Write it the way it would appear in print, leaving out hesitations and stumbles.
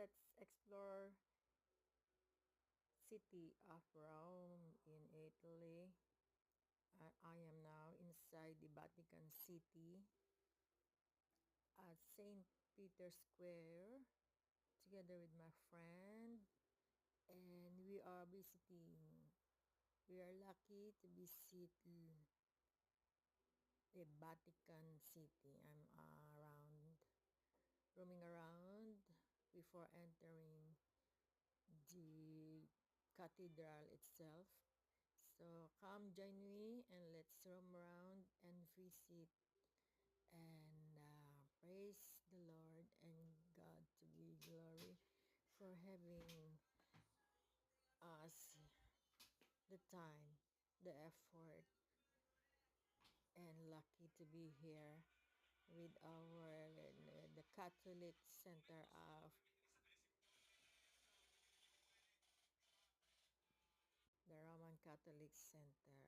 let's explore city of Rome in Italy. I am now inside the Vatican City at St. Peter's Square together with my friend, and we are visiting. We are lucky to visit the Vatican City. I'm roaming around before entering the cathedral itself. So come join me and let's roam around and visit and praise the Lord and God to be glory for having us the time, the effort, and lucky to be here with the Catholic Center of the Roman Catholic Center